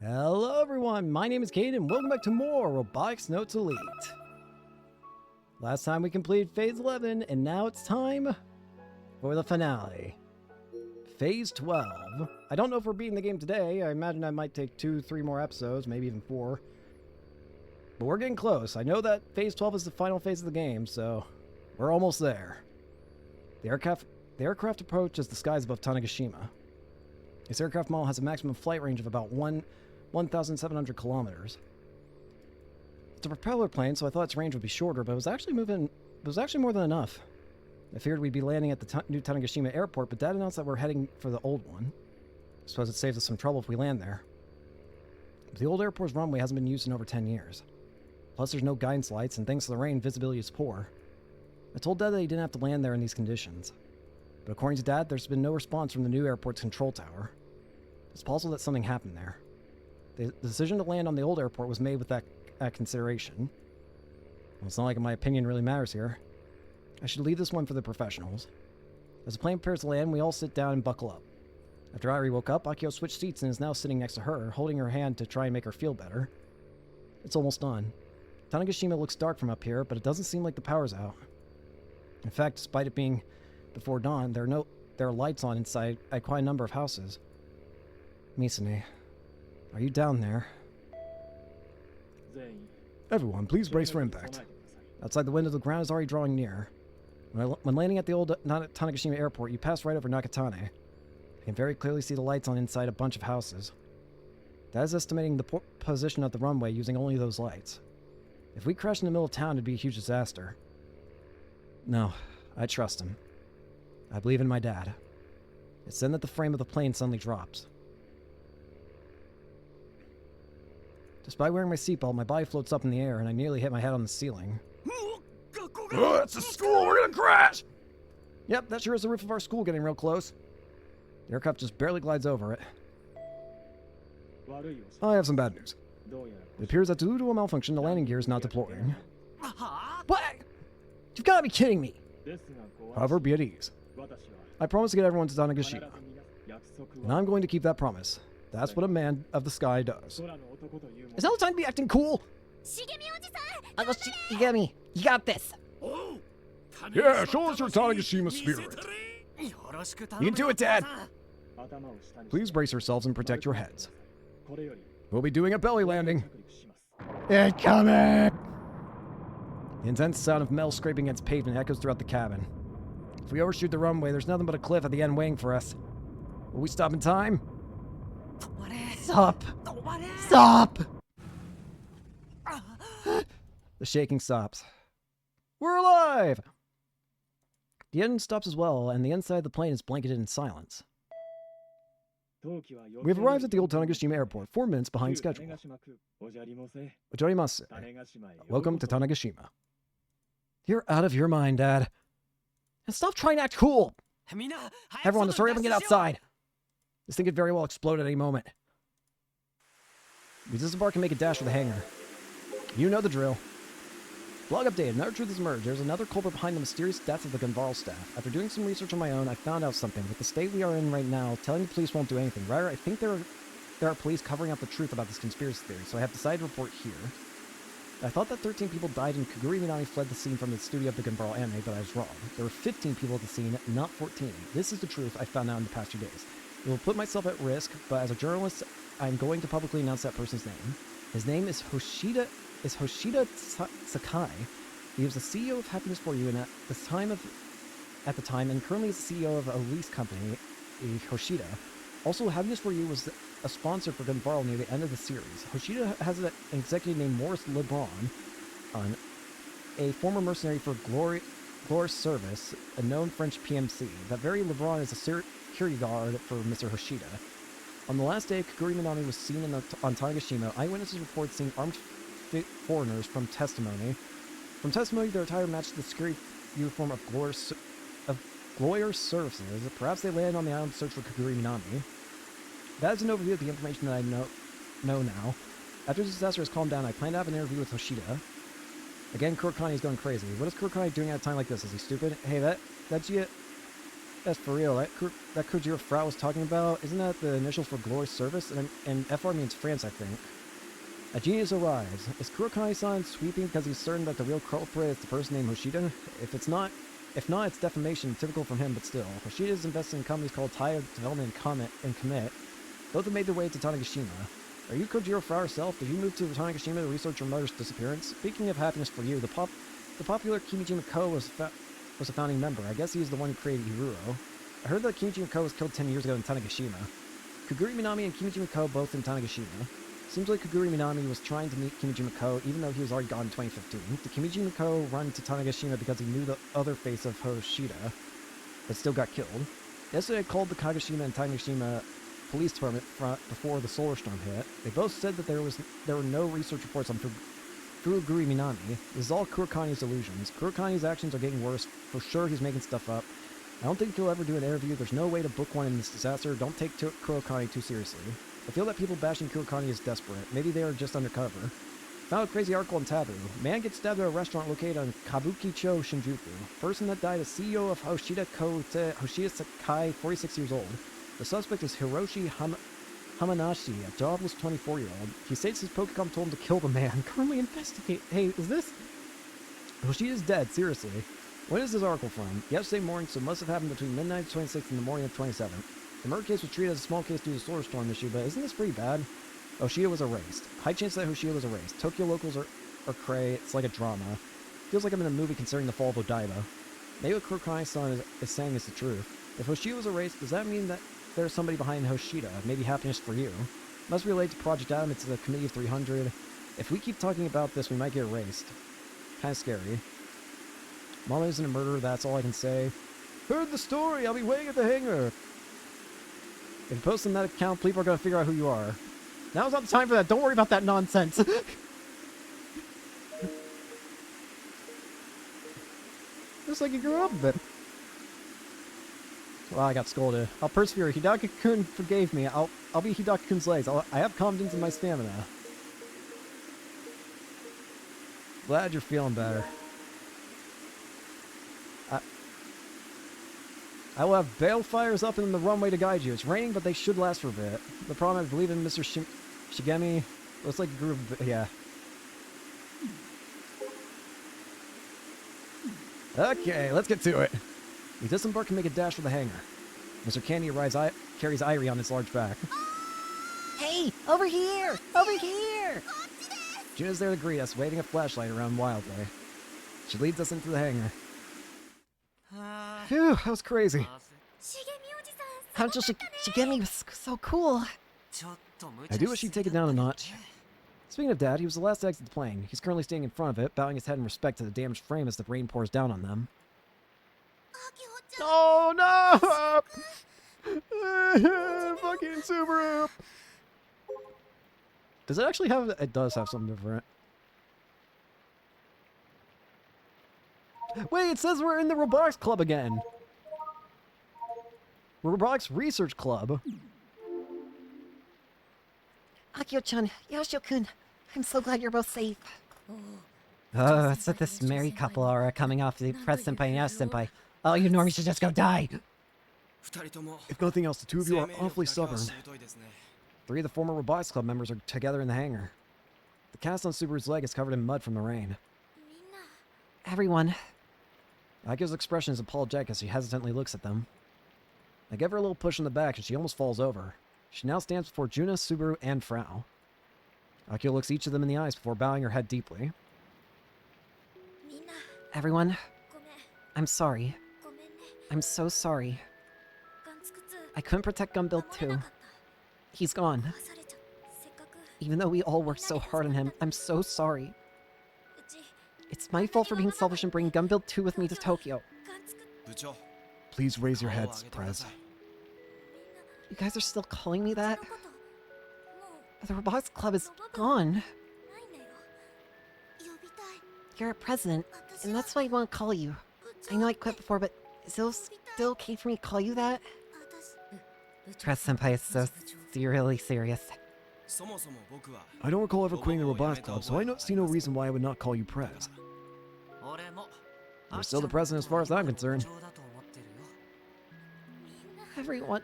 Hello everyone, my name is Caden. Welcome back to more Robotics Notes Elite. Last time we completed Phase 11, and now it's time for the finale. Phase 12. I don't know if we're beating the game today. I imagine that might take 2-3 more episodes, maybe even 4. But we're getting close. I know that Phase 12 is the final phase of the game, so we're almost there. The aircraft approaches the skies above Tanegashima. This aircraft model has a maximum flight range of about 1,700 kilometers. It's a propeller plane, so I thought its range would be shorter, but it was actually more than enough. I figured we'd be landing at the new Tanegashima airport, but Dad announced that we're heading for the old one. I suppose it saves us some trouble if we land there. But the old airport's runway hasn't been used in over 10 years. Plus there's no guidance lights, and thanks to the rain, visibility is poor. I told Dad that he didn't have to land there in these conditions. But according to Dad, there's been no response from the new airport's control tower. It's possible that something happened there. The decision to land on the old airport was made with that consideration. Well, it's not like my opinion really matters here. I should leave this one for the professionals. As the plane prepares to land, we all sit down and buckle up. After Irie woke up, Akio switched seats and is now sitting next to her, holding her hand to try and make her feel better. It's almost done. Tanegashima looks dark from up here, but it doesn't seem like the power's out. In fact, despite it being before dawn, there are lights on inside at quite a number of houses. Misane, are you down there? Everyone, please brace for impact. Outside the window, the ground is already drawing near. When landing at the old Tanegashima airport, you pass right over Nakatane. You can very clearly see the lights on inside a bunch of houses. That is estimating the position of the runway using only those lights. If we crashed in the middle of town, it'd be a huge disaster. No, I trust him. I believe in my dad. It's then that the frame of the plane suddenly drops. Despite wearing my seatbelt, my body floats up in the air, and I nearly hit my head on the ceiling. Oh, that's the school! We're gonna crash! Yep, that sure is the roof of our school getting real close. The aircraft just barely glides over it. I have some bad news. It appears that due to a malfunction, the landing gear is not deploying. What? You've got to be kidding me! However, be at ease. I promise to get everyone to Tanegashima. And I'm going to keep that promise. That's what a man of the sky does. Is that the time to be acting cool? Shigemi, you got this. Yeah, show us your Tanegashima spirit. You can do it, Dad. Please brace yourselves and protect your heads. We'll be doing a belly landing. Incoming! The intense sound of metal scraping against pavement echoes throughout the cabin. If we overshoot the runway, there's nothing but a cliff at the end waiting for us. Will we stop in time? Stop! Stop! The shaking stops. We're alive! The engine stops as well, and the inside of the plane is blanketed in silence. We've arrived at the old Tanegashima airport, 4 minutes behind schedule. Ojarimasu. Welcome to Tanegashima. You're out of your mind, Dad. And stop trying to act cool! Everyone, just hurry up and get outside! This thing could very well explode at any moment. We disembark and make a dash for the hangar. You know the drill. Blog update. Another truth has emerged. There's another culprit behind the mysterious death of the Gonvarl staff. After doing some research on my own, I found out something. With the state we are in right now, telling the police won't do anything. Rather, I think there are police covering up the truth about this conspiracy theory, so I have decided to report here. I thought that 13 people died and Kaguri Minami fled the scene from the studio of the Gonvarl anime, but I was wrong. There were 15 people at the scene, not 14. This is the truth I found out in the past 2 days. It will put myself at risk, but as a journalist, I'm going to publicly announce that person's name. His name is Hoshida Sakai. He was the CEO of Happiness for You, and at the time, and currently is the CEO of a lease company, Hoshida. Also, Happiness for You was a sponsor for Gonvarl near the end of the series. Hoshida has an executive named Maurice Lebron, a former mercenary for Glorious Service, a known French PMC. That very Lebron is a security guard for Mr. Hoshida. On the last day, Kaguri Minami was seen on Tanegashima. Eyewitnesses report seeing armed foreigners from testimony. From testimony, their attire matched the security uniform of Glorious Services. Perhaps they landed on the island to search for Kaguri Minami. That is an overview of the information that I know now. After the disaster has calmed down, I plan to have an interview with Hoshida. Again, Kurokani is going crazy. What is Kurokani doing at a time like this? Is he stupid? Hey, that's you. That's for real. That Kujiro Frau was talking about, isn't that the initials for Glorious Service? And FR means France, I think. A genius arrives. Is Kurokani-san sweeping because he's certain that the real culprit is the person named Hoshida? If not, it's defamation, typical from him, but still. Hoshida is invested in companies called Tire Development and Commit. Both have made their way to Tanegashima. Are you Kojiro Frau herself? Did you move to Tanegashima to research your mother's disappearance? Speaking of happiness for you, the popular Kimijima Ko was a founding member. I guess he's the one who created Hiruro. I heard that Kimijima Ko was killed 10 years ago in Tanegashima. Kaguri Minami and Kimijima Ko both in Tanegashima. Seems like Kaguri Minami was trying to meet Kimijima Ko, even though he was already gone in 2015. Did Kimijima Ko run to Tanegashima because he knew the other face of Hoshida, but still got killed? Yesterday I called the Kagashima and Tanegashima police department before the solar storm hit. They both said that there were no research reports on Furuguri Minami. This is all Kurokani's delusions. Kurokani's actions are getting worse. For sure he's making stuff up. I don't think he'll ever do an interview. There's no way to book one in this disaster. Don't take Kurokani too seriously. I feel that people bashing Kurokani is desperate. Maybe they are just undercover. Found a crazy article on Taboo. Man gets stabbed at a restaurant located on Kabukicho, Shinjuku. Person that died is CEO of Hoshida Sakai, 46 years old. The suspect is Hiroshi Hamanashi, a jobless 24-year-old. He states his Pokemon told him to kill the man. Currently investigate. Hey, is this... Hoshida's dead, seriously. When is this article from? Yesterday morning, so it must have happened between midnight of 26th and the morning of 27th. The murder case was treated as a small case due to the solar storm issue, but isn't this pretty bad? Hoshida was erased. High chance that Hoshida was erased. Tokyo locals are cray. It's like a drama. Feels like I'm in a movie concerning the fall of Odaiba. Maybe what Kurokani-san is saying is the truth. If Hoshida was erased, does that mean that there's somebody behind Hoshida? Maybe happiness for you. Must relate to Project Adam. It's the Committee of 300. If we keep talking about this, we might get erased. Kinda scary. Mama isn't a murderer, that's all I can say. Heard the story, I'll be waiting at the hangar. If you post on that account, people are going to figure out who you are. Now's not the time for that, don't worry about that nonsense. Looks like you grew up a bit. Well, I got scolded. I'll persevere. Hidaka-kun forgave me. I'll be Hidaka-kun's legs. I have confidence in my stamina. Glad you're feeling better. I will have balefires up in the runway to guide you. It's raining, but they should last for a bit. The problem, I believe in Mr. Shigemi. Looks like a group of... yeah. Okay, let's get to it. We disembark and make a dash for the hangar. Mr. Candy carries Irie on his large back. Hey, over here! Over here! Juna's there to greet us, waving a flashlight around wildly. She leads us into the hangar. Phew, that was crazy. Hancho Shigemi was so cool. I do wish he'd take it down a notch. Speaking of Dad, he was the last to exit the plane. He's currently standing in front of it, bowing his head in respect to the damaged frame as the rain pours down on them. Oh no! Fucking Subaru! Does it actually have... it does have something different. Wait, it says we're in the Robotics Club again! Robotics Research Club. Akio-chan, Yoshio-kun, I'm so glad you're both safe. Oh, it's that this married couple are coming off the Press Senpai and Yash Senpai. Oh, you normies should just go die! If nothing else, the two of you are awfully stubborn. 3 of the former Robotics Club members are together in the hangar. The cast on Subaru's leg is covered in mud from the rain. Everyone. Akio's expression is apologetic as she hesitantly looks at them. I give her a little push in the back and she almost falls over. She now stands before Juna, Subaru, and Frau. Akio looks each of them in the eyes before bowing her head deeply. Everyone, I'm sorry. I'm so sorry. I couldn't protect Gumbill too. He's gone. Even though we all worked so hard on him, I'm so sorry. It's my fault for being selfish and bringing Gumbill 2 with me to Tokyo. Please raise your heads, Prez. You guys are still calling me that? The Robotics Club is gone. You're a president, and that's why I want to call you. I know I quit before, but is it still okay for me to call you that? Press Senpai is so really serious. I don't recall ever quitting the Robotics Club, so I see no reason why I would not call you Prez. You're still the president as far as I'm concerned. Everyone.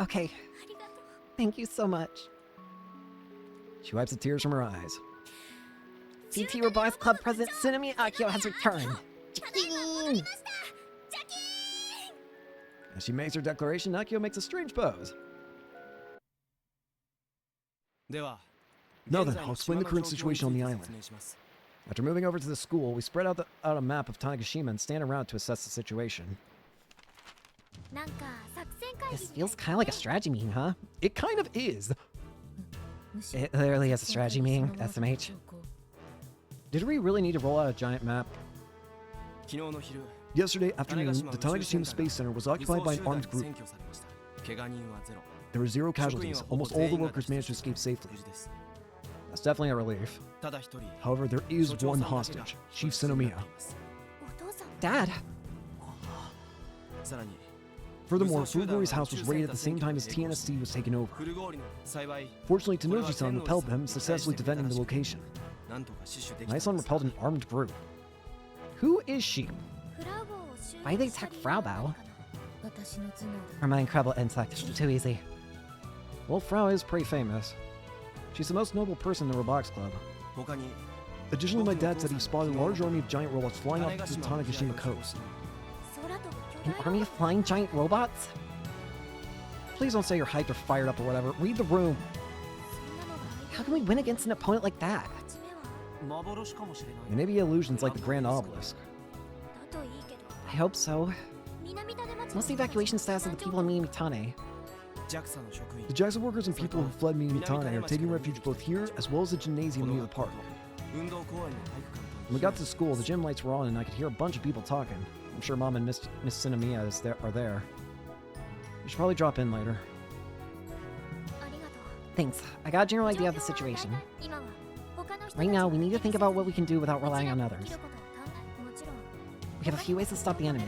Okay. Thank you so much. She wipes the tears from her eyes. CT Robotics Club President Tsunami Akio has returned. Ching! As she makes her declaration, Akio makes a strange pose. Now then, I'll explain the current situation on the island. After moving over to the school, we spread out a map of Tanegashima and stand around to assess the situation. This feels kind of like a strategy meeting, huh? It kind of is. It literally is a strategy meeting, SMH. Did we really need to roll out a giant map? Yesterday afternoon, the Tanegashima Space Center was occupied by an armed group. There were 0 casualties. Almost all the workers managed to escape safely. That's definitely a relief. However, there is one hostage, Chief Sinomiya. Dad! Furthermore, Fugori's house was raided at the same time as TNSC was taken over. Fortunately, Tanoji-san repelled them, successfully defending the location. My-san repelled an armed group. Who is she? Why'd they attack Fraubau? Or my incredible intellect. Too easy. Well, Frau is pretty famous. She's the most noble person in the Robotics Club. Additionally, my dad said he spotted a large army of giant robots flying off the Tanegashima coast. An army of flying giant robots? Please don't say you're hyped or fired up or whatever. Read the room. How can we win against an opponent like that? It may be illusions like the Grand Obelisk. I hope so. What's the evacuation status of the people in Minimitane? The Jackson workers and people who fled Minimitane are taking refuge both here as well as the gymnasium near the park. When we got to school, the gym lights were on and I could hear a bunch of people talking. I'm sure Mom and Miss Sinomiya are there. We should probably drop in later. Thanks. I got a general idea of the situation. Right now, we need to think about what we can do without relying on others. We have a few ways to stop the enemy.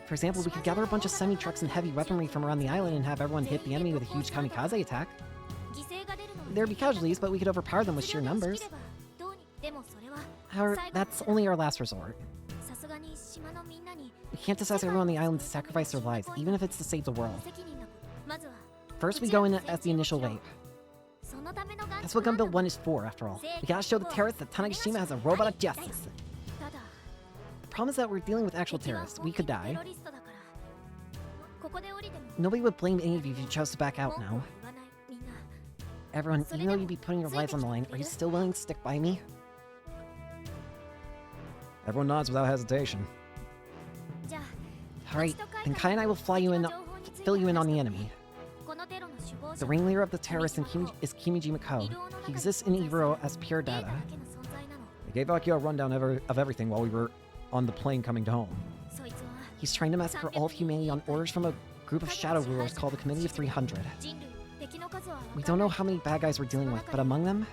For example, we could gather a bunch of semi-trucks and heavy weaponry from around the island and have everyone hit the enemy with a huge kamikaze attack. There'd be casualties, but we could overpower them with sheer numbers. However, that's only our last resort. We can't just ask everyone on the island to sacrifice their lives, even if it's to save the world. First, we go in as the initial wave. That's what Gun Build 1 is for, after all. We gotta show the terrorists that Tanegashima has a robot of justice. The problem is that we're dealing with actual terrorists. We could die. Nobody would blame any of you if you chose to back out now. Everyone, even though you'd be putting your lives on the line, are you still willing to stick by me? Everyone nods without hesitation. Alright, then Kai and I will fill you in on the enemy. The ringleader of the terrorists is Kimiji Mako. He exists in Iburo as pure data. I gave Akio a rundown of everything while we were on the plane coming home. He's trying to massacre all of humanity on orders from a group of shadow rulers called the Committee of 300. We don't know how many bad guys we're dealing with, but among them...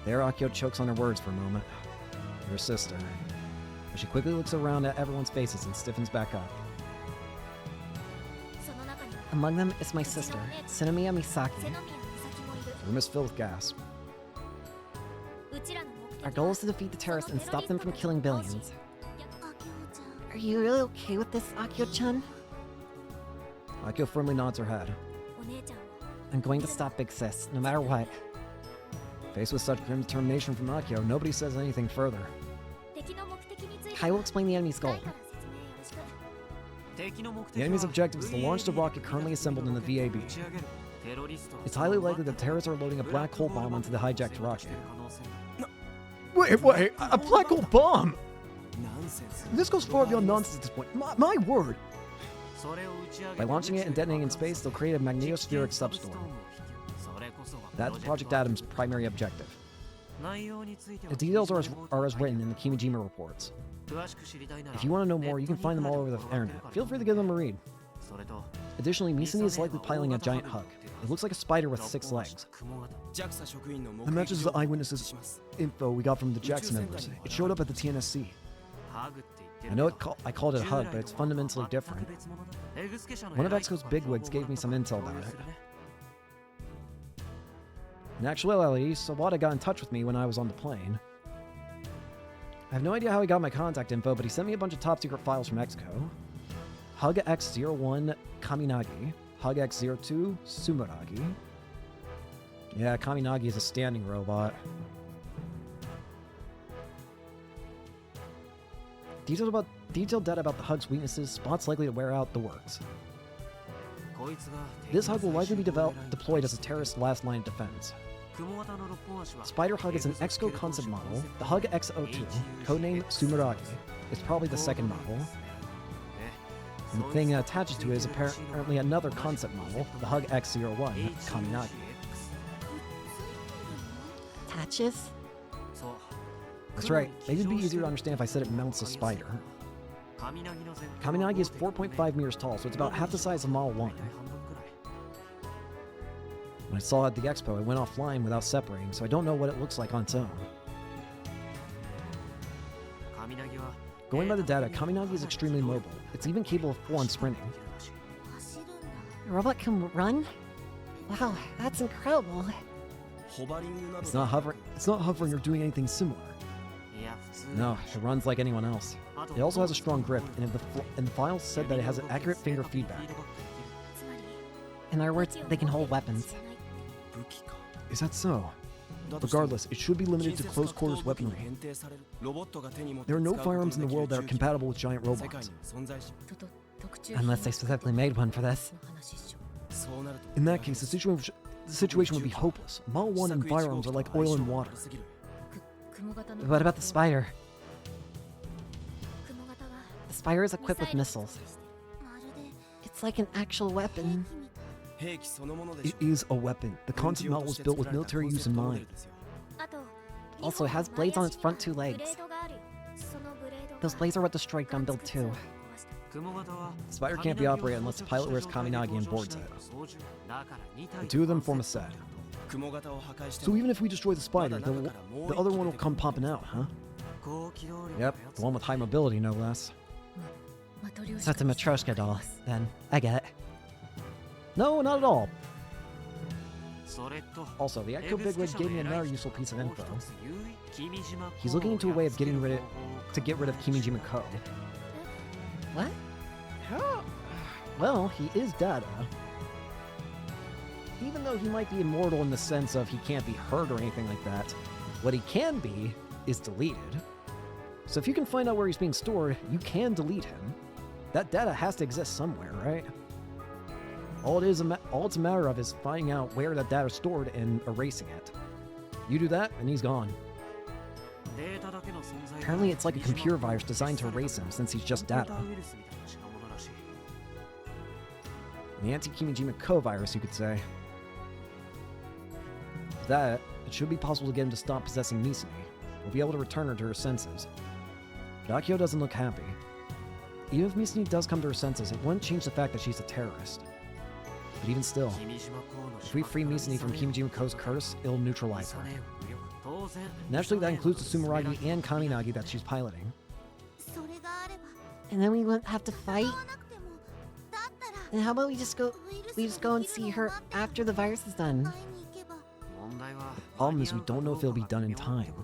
There, Akio chokes on her words for a moment. Her sister. But she quickly looks around at everyone's faces and stiffens back up. Among them is my sister, Sinomiya Misaki. The room is filled with gas. Our goal is to defeat the terrorists and stop them from killing billions. Are you really okay with this, Akio-chan? Akio firmly nods her head. I'm going to stop Big Sis, no matter what. Faced with such grim determination from Akio, nobody says anything further. Kai will explain the enemy's goal. The enemy's objective is to launch the rocket currently assembled in the VAB. It's highly likely that terrorists are loading a black hole bomb onto the hijacked rocket. Wait, a black hole bomb? This goes far beyond nonsense at this point. My word! By launching it and detonating in space, they'll create a magnetospheric substorm. That's Project Adam's primary objective. The details are as written in the Kimijima reports. If you want to know more, you can find them all over the internet. Feel free to give them a read. Additionally, Misumi is likely piloting a giant hug. It looks like a spider with 6 legs. That matches the eyewitnesses info we got from the JAXA members. It showed up at the TNSC. I know I called it a hug, but it's fundamentally different. One of EXCO's bigwigs gave me some intel about it. In actuality, Sawada got in touch with me when I was on the plane. have no idea how he got my contact info, but he sent me a bunch of top secret files from Exco. Hug X01 Kaminagi. Hug X02 Sumeragi. Yeah, Kaminagi is a standing robot. Detailed data about the Hug's weaknesses, spots likely to wear out, the works. This Hug will likely be deployed as a terrorist last line of defense. Spider Hug is an Exco concept model. The Hug X02, codename Sumeragi, is probably the second model. And the thing it attaches to is apparently another concept model, the Hug X01, Kaminagi. Attaches? That's right. Maybe it'd be easier to understand if I said it mounts a spider. Kaminagi is 4.5 meters tall, so it's about half the size of Model 1. When I saw it at the expo, it went offline without separating, so I don't know what it looks like on its own. Going by the data, Kaminagi is extremely mobile. It's even capable of full-on sprinting. The robot can run? Wow, that's incredible. It's not hovering or doing anything similar. No, it runs like anyone else. It also has a strong grip, and the files said that it has accurate finger feedback. In other words, they can hold weapons. Is that so? Regardless, it should be limited to close-quarters weaponry. There are no firearms in the world that are compatible with giant robots. Unless they specifically made one for this. In that case, the situation would be hopeless. Model 1 and firearms are like oil and water. What about the spider? The spider is equipped with missiles. It's like an actual weapon. It is a weapon. The concept model was built with military use in mind. Also, it has blades on its front two legs. Those blades are what destroyed Gun Build 2. The spider can't be operated unless the pilot wears Kaminagi and boards it. The two of them form a set. So even if we destroy the spider, the other one will come popping out, huh? Yep, the one with high mobility, no less. So it's a Matryoshka doll, then. I get it. No, not at all. Also, the Echo Bigwig gave me another useful piece of info. He's looking into a way of get rid of Kimijima Ko. What? How? Well, he is data. Even though he might be immortal in the sense of he can't be hurt or anything like that, what he can be is deleted. So if you can find out where he's being stored, you can delete him. That data has to exist somewhere, right? All it's a matter of is finding out where that data is stored and erasing it. You do that, and he's gone. Apparently it's like a computer virus designed to erase him since he's just data. The anti-Kimijima Ko virus, you could say. With that, it should be possible to get him to stop possessing Misumi. We'll be able to return her to her senses. But Akio doesn't look happy. Even if Misumi does come to her senses, it wouldn't change the fact that she's a terrorist. But even still, if we free Misumi from Kimijima Ko's curse, it'll neutralize her. Naturally, that includes the Sumeragi and Kaminagi that she's piloting. And then we won't have to fight? And how about we just go and see her after the virus is done? The problem is we don't know if it'll be done in time.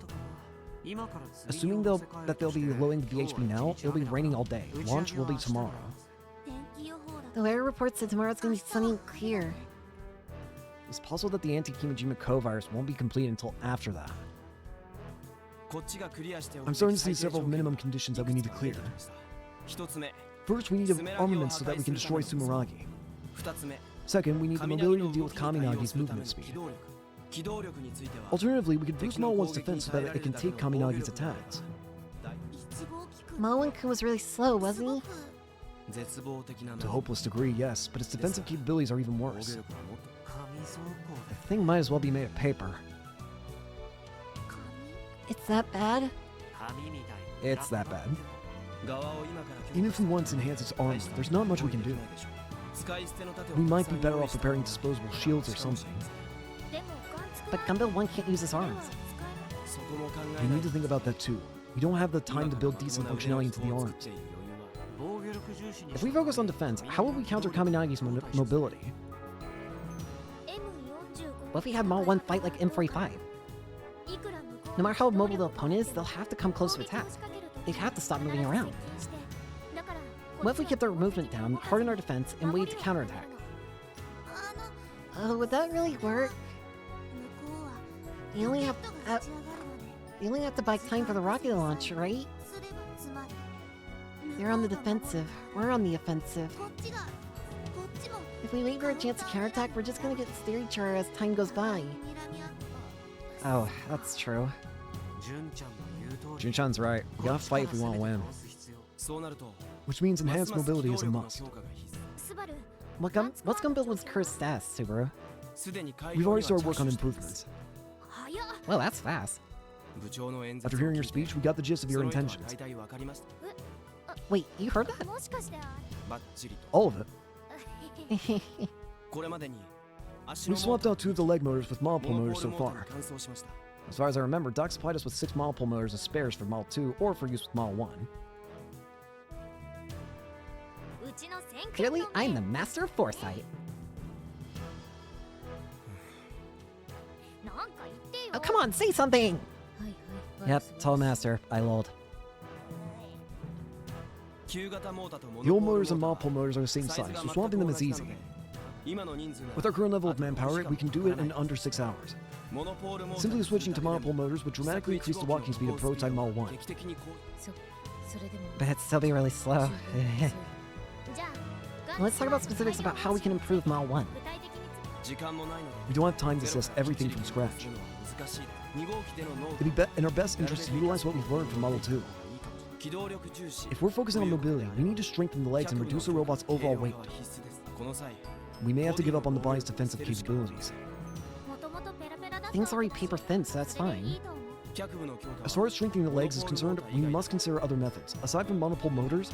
Assuming that they'll be loading the VHP now, it'll be raining all day. Launch will be tomorrow. The weather report said tomorrow it's gonna be sunny and clear. It's possible that the anti-Kimijima Ko virus won't be complete until after that. I'm starting to see several minimum conditions that we need to clear. First, we need armaments so that we can destroy Sumeragi. Second, we need the mobility to deal with Kaminagi's movement speed. Alternatively, we could boost Model 1's defense so that it can take Kaminagi's attacks. Model 1 was really slow, wasn't he? To a hopeless degree, yes, but its defensive capabilities are even worse. The thing might as well be made of paper. It's that bad? It's that bad. Even if we want to enhance its armor, there's not much we can do. We might be better off preparing disposable shields or something. But Gundam 1 can't use his arms. We need to think about that too. We don't have the time to build decent functionality into the arms. If we focus on defense, how will we counter Kaminagi's mobility? What if we have Model 1 fight like M45? No matter how mobile the opponent is, they'll have to come close to attack. They'd have to stop moving around. What if we keep their movement down, harden our defense, and wait to counterattack? Would that really work? You only have to buy time for the rocket launch, right? They're on the defensive. We're on the offensive. If we wait for a chance to counterattack, we're just gonna get steered each other as time goes by. Oh, that's true. Jun-chan's right. We gotta fight if we want to win. Which means enhanced mobility is a must. What gun build was cursed as, Subaru? We've already started work on improvements. Well, that's fast. After hearing your speech, we got the gist of your intentions. Wait, you heard that? All of it. We've swapped out 2 of the leg motors with monopole motors so far. As far as I remember, Doc supplied us with 6 monopole motors as spares for Model 2 or for use with Model 1. Clearly, I'm the master of foresight. Oh, come on, say something! Yep, tell Master, I lolled. The old motors and monopole motors are the same size, so swapping them is easy. With our current level of manpower, we can do it in under 6 hours. Simply switching to monopole motors would dramatically increase the walking speed of prototype Model 1. But it'd still be really slow. Let's talk about specifics about how we can improve Model 1. We don't have time to assess everything from scratch. It'd be in our best interest to utilize what we've learned from Model 2. If we're focusing on mobility, we need to strengthen the legs and reduce the robot's overall weight. We may have to give up on the body's defensive capabilities. Things are already paper thin, so that's fine. As far as strengthening the legs is concerned, we must consider other methods. Aside from monopole motors,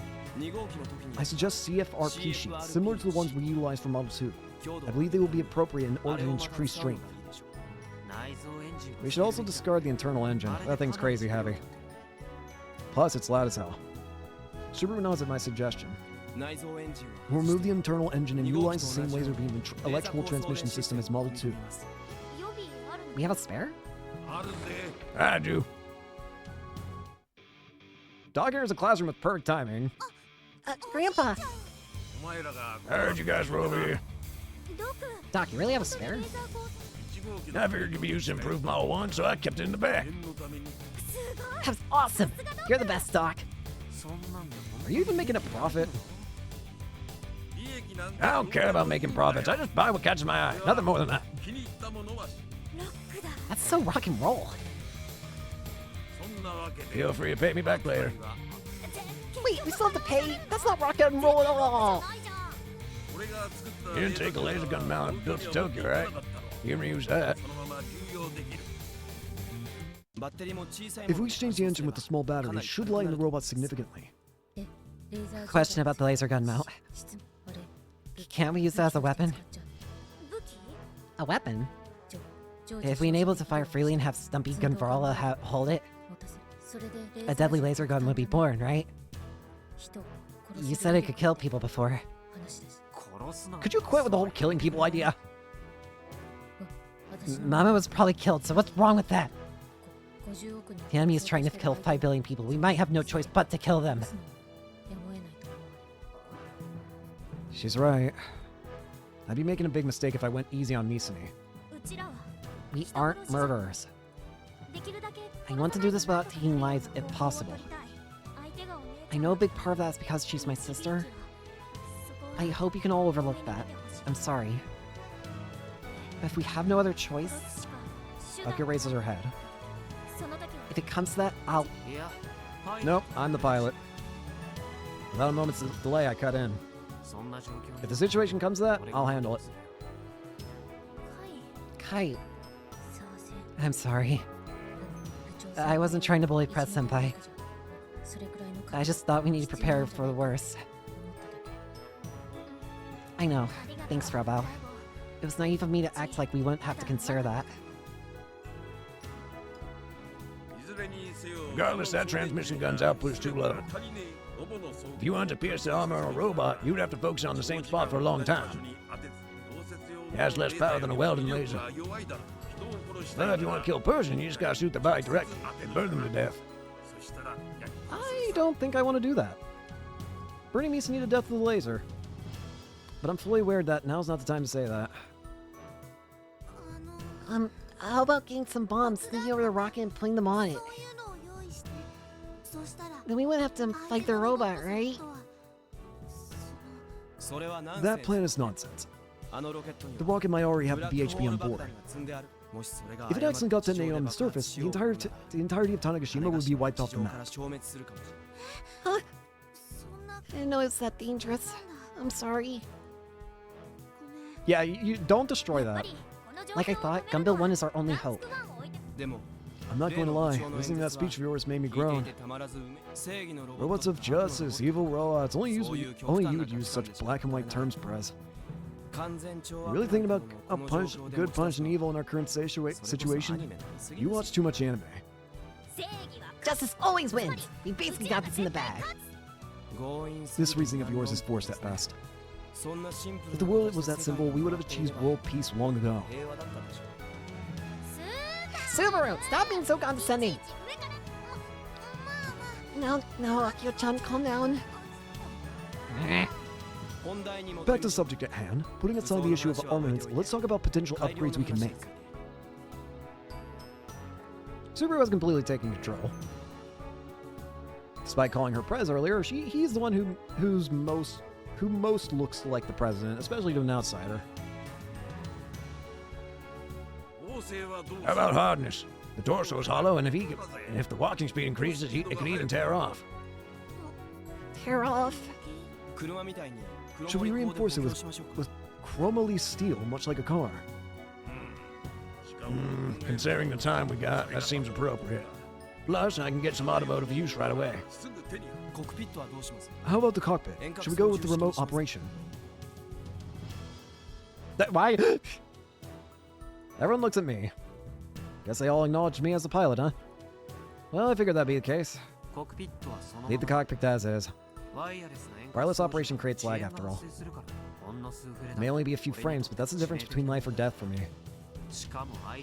I suggest CFRP sheets, similar to the ones we utilize for Model 2. I believe they will be appropriate in order to increase strength. We should also discard the internal engine. That thing's crazy heavy. Plus, it's loud as hell. Subaru nods at my suggestion. We'll remove the internal engine and utilize the same laser beam and electrical transmission system as Model 2. We have a spare? I do. Dog here is a classroom with perfect timing. Grandpa! I heard you guys were over here. Doc, you really have a spare? I figured you'd be used to improve Model 1, so I kept it in the back. That's awesome! You're the best, Doc. Are you even making a profit? I don't care about making profits. I just buy what catches my eye. Nothing more than that. That's so rock and roll. Feel free to pay me back later. Wait, we still have to pay? That's not rock and roll at all! You didn't take a laser gun mount and built to Tokyo, right? You can reuse that. If we exchange the engine with the small battery, it should lighten the robot significantly. Question about the laser gun mount. Can't we use that as a weapon? A weapon? If we enable it to fire freely and have Stumpy Gunvarla hold it, a deadly laser gun would be born, right? You said it could kill people before. Could you quit with the whole killing people idea? Mama was probably killed, so what's wrong with that? The enemy is trying to kill 5 billion people. We might have no choice but to kill them. She's right. I'd be making a big mistake if I went easy on Misumi. We aren't murderers. I want to do this without taking lives if possible. I know a big part of that is because she's my sister. I hope you can all overlook that. I'm sorry. But if we have no other choice... Bucket raises her head. If it comes to that, I'll... Nope, I'm the pilot. Without a moment's delay, I cut in. If the situation comes to that, I'll handle it. Kite. I'm sorry. I wasn't trying to bully Press Senpai. I just thought we needed to prepare for the worst. I know. Thanks, Robo. It was naive of me to act like we wouldn't have to consider that. Regardless, that transmission gun's output is too low. If you wanted to pierce the armor on a robot, you'd have to focus on the same spot for a long time. It has less power than a welding laser. Well, if you want to kill a person, you just gotta shoot their body directly and burn them to death. I don't think I want to do that. Burning means to need a death with a laser. But I'm fully aware that now's not the time to say that. How about getting some bombs, sneaking over the rocket and putting them on it? Then we wouldn't have to fight the robot, right? That plan is nonsense. The rocket might already have the BHP on board. If it accidentally got detonated on the surface, the entirety of Tanegashima would be wiped off the map. Huh? I didn't know it was that dangerous. I'm sorry. Yeah, you don't destroy that. Like I thought, Gunbuild 1 is our only hope. I'm not going to lie, listening to that speech of yours made me groan. Robots of justice, evil robots, only you would use such black and white terms, Perez. You really thinking about good punch and evil in our current situation? You watch too much anime. Justice always wins! We basically got this in the bag. This reasoning of yours is forced at best. If the world was that simple, we would have achieved world peace long ago. Subaru, stop being so condescending! No, Akio-chan, calm down. Back to the subject at hand. Putting aside the issue of armaments, let's talk about potential upgrades we can make. Subaru has completely taken control. Despite calling her Prez earlier, he's the one who most looks like the president, especially to an outsider. How about hardness? The torso is hollow, and if the walking speed increases, it can even tear off. Tear off? Should we reinforce it with chromoly steel, much like a car? Considering the time we got, that seems appropriate. Plus, I can get some automotive use right away. How about the cockpit? Should we go with the remote operation? Why? Everyone looks at me. Guess they all acknowledge me as the pilot, huh? Well, I figured that'd be the case. Leave the cockpit as is. Wireless operation creates lag after all. It may only be a few frames, but that's the difference between life or death for me.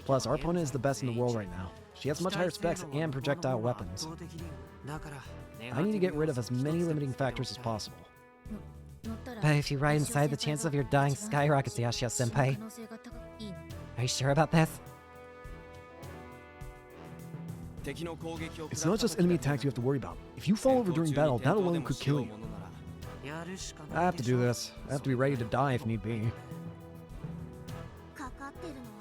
Plus, our opponent is the best in the world right now. She has much higher specs and projectile weapons. I need to get rid of as many limiting factors as possible. But if you ride inside, the chances of your dying skyrockets, Yashio-senpai. Are you sure about this? It's not just enemy attacks you have to worry about. If you fall over during battle, that alone could kill you. I have to do this. I have to be ready to die if need be.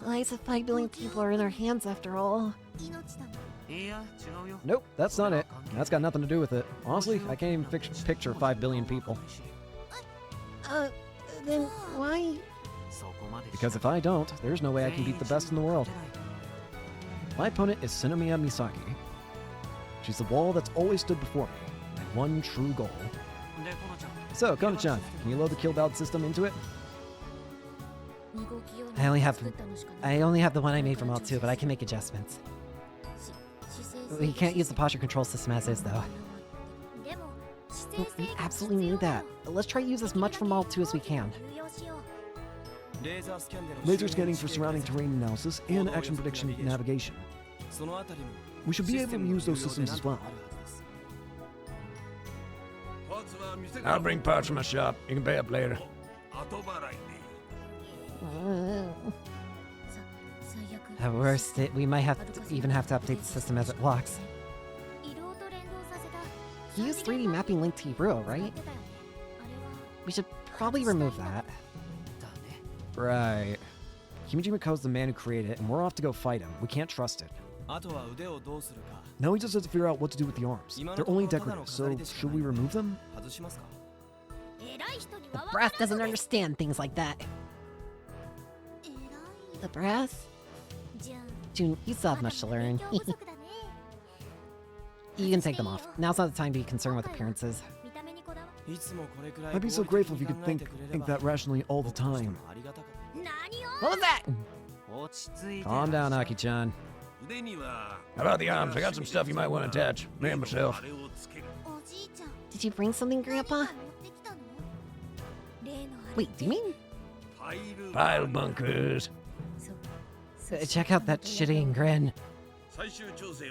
The lives of 5 billion people are in our hands after all. Nope, that's not it. That's got nothing to do with it. Honestly, I can't even picture 5 billion people. Then why? Because if I don't, there's no way I can beat the best in the world. My opponent is Sinomiya Misaki. She's the wall that's always stood before me, and one true goal. So, Kono-chan, can you load the kill ballot system into it? I only have the one I made from Alt 2, but I can make adjustments. We can't use the posture control system as is, though. We absolutely need that. Let's try to use as much from Alt 2 as we can. Laser scanning for surrounding terrain analysis and action prediction navigation. We should be able to use those systems as well. I'll bring parts from my shop. You can pay up later. At worst, we might even have to update the system as it walks. You use 3D mapping linked to Hero, right? We should probably remove that. Right. Kimiji Mako's the man who created it, and we're off to go fight him. We can't trust it. Now we just have to figure out what to do with the arms. They're only decorative, so should we remove them? The brass doesn't understand things like that. The brass? Jun, you still have much to learn. You can take them off. Now's not the time to be concerned with appearances. I'd be so grateful if you could think that rationally all the time. What was that? Calm down, Aki-chan. How about the arms? I got some stuff you might want to attach. Me and myself. Did you bring something, Grandpa? Wait, do you mean? Pile bunkers. Check out that shitty grin.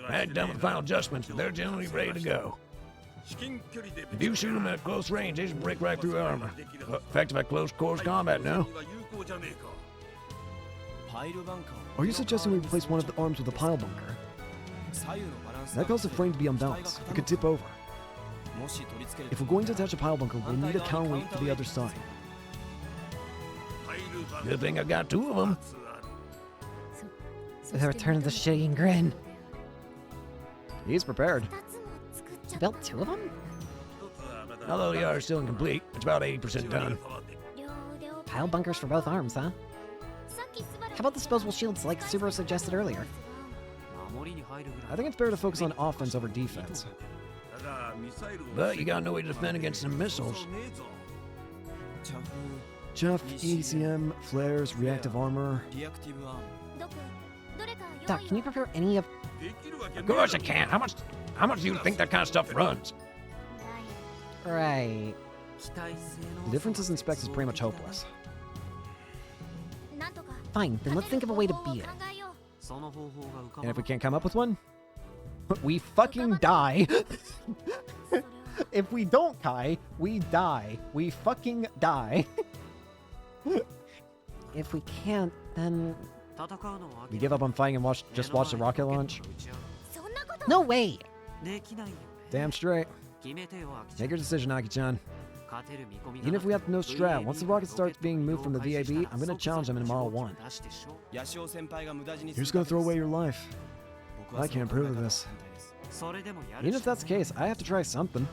I had done with the final adjustments, but they're generally ready to go. If you shoot them at close range, they should break right through armor. Effective at close quarters combat, no? Are you suggesting we replace one of the arms with a pile bunker? That causes the frame to be unbalanced. It could tip over. If we're going to attach a pile bunker, we'll need a counterweight for the other side. Good thing I got two of them. The return of the shitty grin. He's prepared. You built two of them? Although the art is still incomplete, it's about 80% done. Pile bunkers for both arms, huh? How about disposable shields like Subaru suggested earlier? I think it's better to focus on offense over defense. But you got no way to defend against some missiles. Jeff, ECM, flares, reactive armor. Doc, can you prepare any of... Of course I can. How much do you think that kind of stuff runs? Right. The differences in specs is pretty much hopeless. Fine, then let's think of a way to beat it. And if we can't come up with one, we fucking die. If we don't, Kai, we die. We fucking die. If we can't, then... We give up on fighting and just watch the rocket launch? No way! Damn straight. Make your decision, Aki-chan. Even if we have no strat, once the rocket starts being moved from the VAB, I'm gonna challenge them in Model 1. You're just gonna throw away your life. I can't approve of this. Even if that's the case, I have to try something.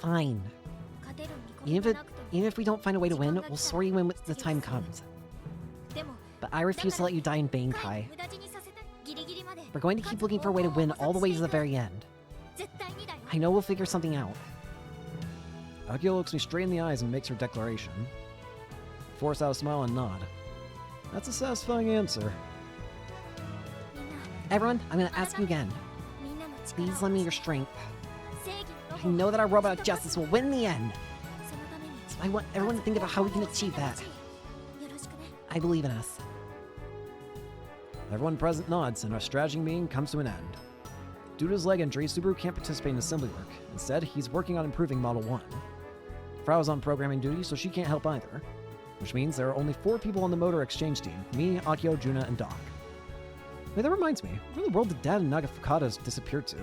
Fine. Even if we don't find a way to win, we'll sort you in when the time comes. But I refuse to let you die in vain, Kai. We're going to keep looking for a way to win all the way to the very end. I know we'll figure something out. Akio looks me straight in the eyes and makes her declaration. Force out a smile and nod. That's a satisfying answer. Everyone, I'm gonna ask you again. Please lend me your strength. I know that our robot of justice will win in the end. So I want everyone to think about how we can achieve that. I believe in us. Everyone present nods, and our strategy meeting comes to an end. Due to his leg injury, Subaru can't participate in assembly work. Instead, he's working on improving Model 1. Frau is on programming duty, so she can't help either. Which means there are only 4 people on the motor exchange team: me, Akio, Juna, and Doc. Hey, that reminds me, where in the world did Dad and Nagafukata's disappear to?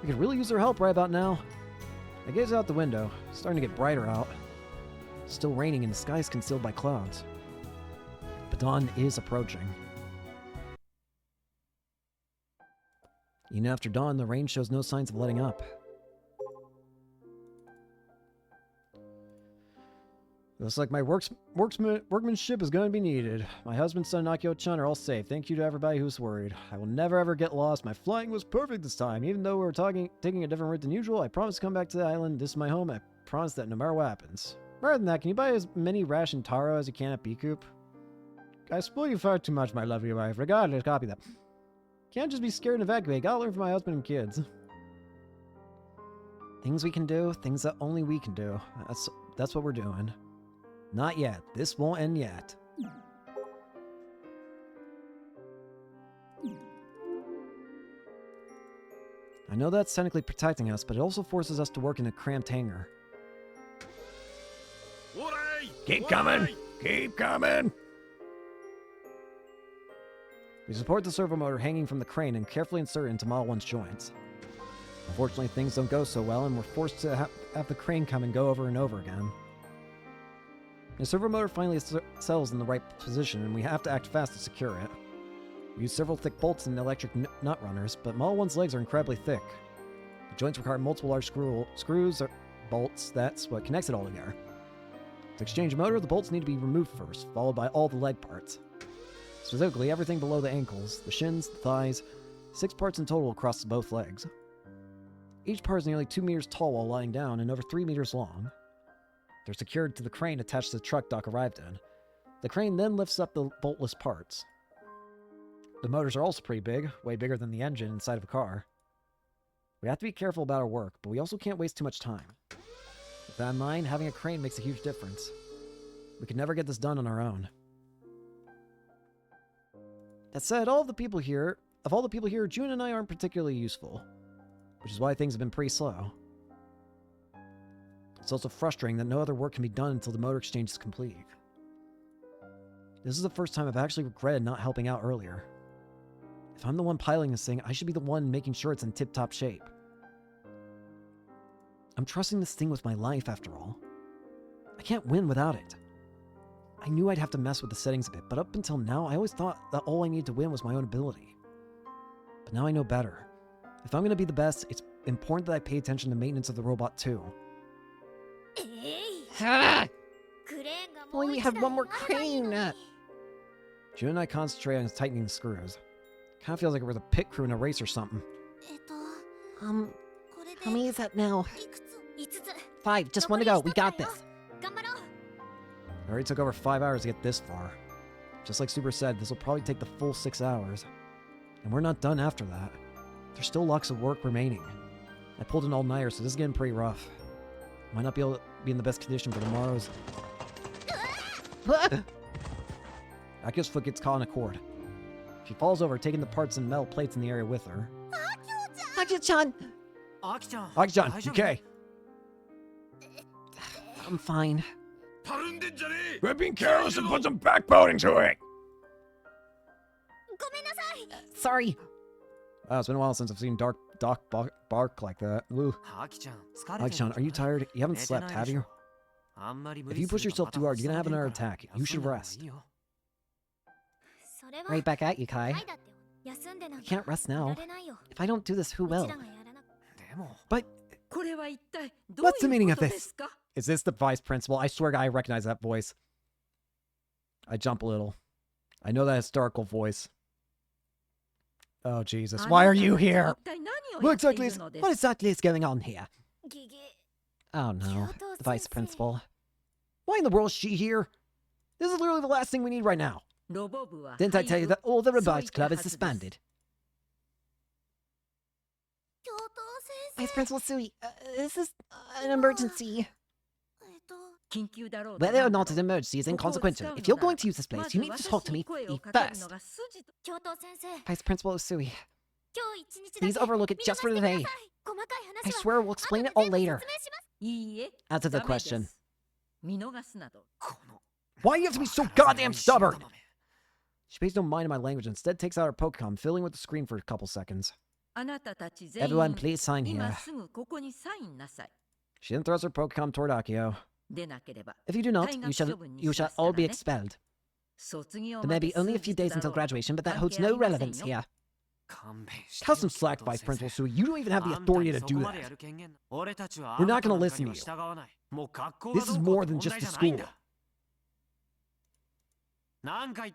We could really use their help right about now. I gaze out the window, starting to get brighter out. It's still raining and the sky is concealed by clouds. But dawn is approaching. Even after dawn, the rain shows no signs of letting up. Looks like my workmanship is going to be needed. My husband, son, and Akio-chan are all safe. Thank you to everybody who's worried. I will never ever get lost. My flying was perfect this time. Even though we were taking a different route than usual, I promise to come back to the island. This is my home. I promise that no matter what happens. Rather than that, can you buy as many ration taro as you can at B-Coop? I spoil you far too much, my lovely wife. Regardless, copy that. Can't just be scared and evacuate. Gotta learn from my husband and kids. Things we can do, things that only we can do. That's what we're doing. Not yet. This won't end yet. I know that's technically protecting us, but it also forces us to work in a cramped hangar. Keep coming! Keep coming! We support the servo motor hanging from the crane and carefully insert it into Model 1's joints. Unfortunately, things don't go so well, and we're forced to have the crane come and go over and over again. The servo motor finally settles in the right position, and we have to act fast to secure it. We use several thick bolts and electric nut runners, but Model 1's legs are incredibly thick. The joints require multiple large screws or bolts. That's what connects it all together. To exchange a motor, the bolts need to be removed first, followed by all the leg parts. Specifically, everything below the ankles, the shins, the thighs, 6 parts in total across both legs. Each part is nearly 2 meters tall while lying down and over 3 meters long. They're secured to the crane attached to the truck Doc arrived in. The crane then lifts up the boltless parts. The motors are also pretty big, way bigger than the engine inside of a car. We have to be careful about our work, but we also can't waste too much time. With that in mind, having a crane makes a huge difference. We could never get this done on our own. That said, of all the people here, June and I aren't particularly useful, which is why things have been pretty slow. It's also frustrating that no other work can be done until the motor exchange is complete. This is the first time I've actually regretted not helping out earlier. If I'm the one piloting this thing, I should be the one making sure it's in tip-top shape. I'm trusting this thing with my life, after all. I can't win without it. I knew I'd have to mess with the settings a bit, but up until now, I always thought that all I needed to win was my own ability. But now I know better. If I'm going to be the best, it's important that I pay attention to maintenance of the robot too. If only we had one more crane! June and I concentrate on tightening the screws. Kind of feels like we're the pit crew in a race or something. How many is that now? 5, just one to go, we got this. It already took over 5 hours to get this far. Just like Super said, this will probably take the full 6 hours. And we're not done after that. There's still lots of work remaining. I pulled an all-nighter, so this is getting pretty rough. Might not be able to be in the best condition for tomorrow's... Akio's foot gets caught in a cord. She falls over, taking the parts and metal plates in the area with her. Akio-chan! Aki-chan, you okay? I'm fine. Quit being careless and put some backbone to it! Sorry. Wow, it's been a while since I've seen Doc bark like that. Woo. Aki-chan, are you tired? You haven't slept, have you? If you push yourself too hard, you're gonna have another attack. You should rest. Right back at you, Kai. You can't rest now. If I don't do this, who will? But what's the meaning of this? Is this the vice principal? I swear I recognize that voice. I jump a little. I know that historical voice. Oh, Jesus. Why are you here? What exactly is going on here? Oh no, the vice principal. Why in the world is she here? This is literally the last thing we need right now. Didn't I tell you that all the Robotics Club is disbanded? Vice Principal Sui, this is an emergency. Whether or not an emergency is inconsequential. If you're going to use this place, you need to talk to me first. Vice Principal Usui, please overlook it just for today. I swear we'll explain it all later. Answer the question. Why do you have to be so goddamn stubborn? She pays no mind to my language and instead takes out her Pokecom, filling with the screen for a couple seconds. Everyone, please sign here. She then throws her Pokecom toward Akio. If you do not, you shall all be expelled. There may be only a few days until graduation, but that holds no relevance here. Cut some slack, Vice Principal Sui. You don't even have the authority to do that. We're not going to listen to you. This is more than just a school.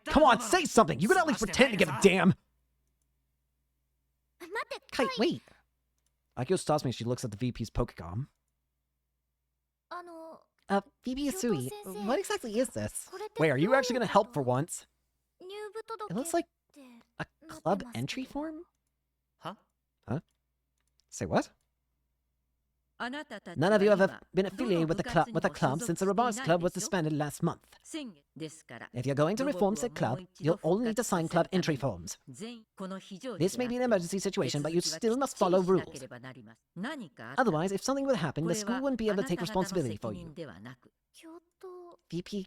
Come on, say something! You can at least pretend to give a damn! Kai, wait. Akio stops me as she looks at the VP's Pokecom. VP Usui, what exactly is this? Wait, are you actually going to help for once? It looks like a club entry form? Huh? Say what? None of you have ever been affiliated with the club since the Robotics Club was disbanded last month. If you're going to reform said club, you'll all need to sign club entry forms. This may be an emergency situation, but you still must follow rules. Otherwise, if something would happen, the school wouldn't be able to take responsibility for you. VP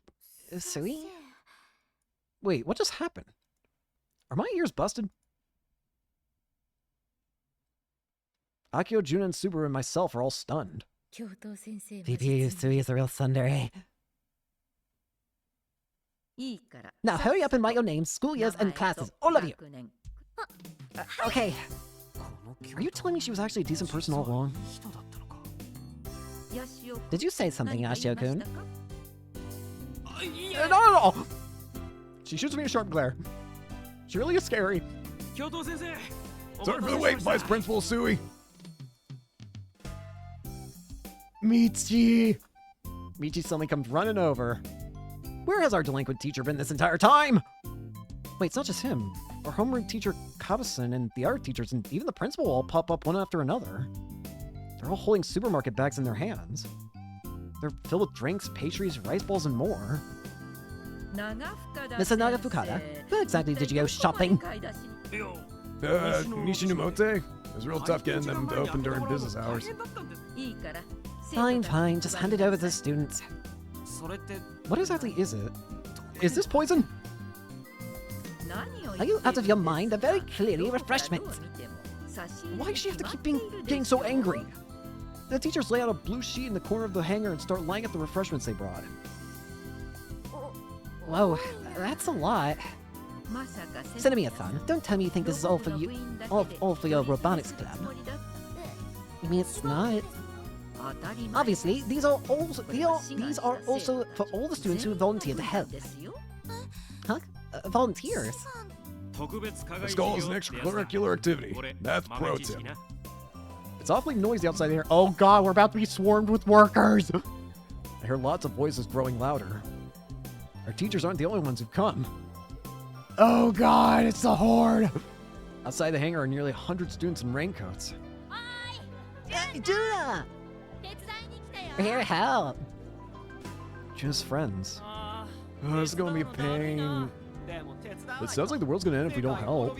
Usui? Wait, what just happened? Are my ears busted? Akio, Jun, and Subaru and myself are all stunned. VP Usui is a real tsundere. Now hurry up and write your names, school years, and classes, all of you! Okay. Are you telling me she was actually a decent person all along? Did you say something, Yashio-kun? Not at all! She shoots me a sharp glare. She really is scary. Sorry for the wait, Vice Principal Sui. Michi! Michi suddenly comes running over. Where has our delinquent teacher been this entire time? Wait, it's not just him. Our homeroom teacher, Kabasan, and the art teachers, and even the principal all pop up one after another. They're all holding supermarket bags in their hands. They're filled with drinks, pastries, rice balls, and more. Mr. Nagafukada, where exactly did you go shopping? Nishinomote? It was real tough getting them to open during business hours. Fine, fine, just hand it over to the students. What exactly is it? Is this poison? Are you out of your mind? They're very clearly refreshment. Why does she have to keep getting so angry? The teachers lay out a blue sheet in the corner of the hangar and start lining up the refreshments they brought. Whoa, that's a lot. Cinemia-san, don't tell me you think this is all for you, all for your robotics club. You mean it's not? Obviously, these are also for all the students who volunteered to help. Huh? Volunteers? The skull is an extracurricular activity. That's pro tip. It's awfully noisy outside here. Oh god, we're about to be swarmed with workers! I hear lots of voices growing louder. Our teachers aren't the only ones who've come. Oh god, it's the horde! Outside the hangar are nearly 100 students in raincoats. Juna! We're here to help. Just friends. Oh, this is gonna be a pain. It sounds like the world's gonna end if we don't help.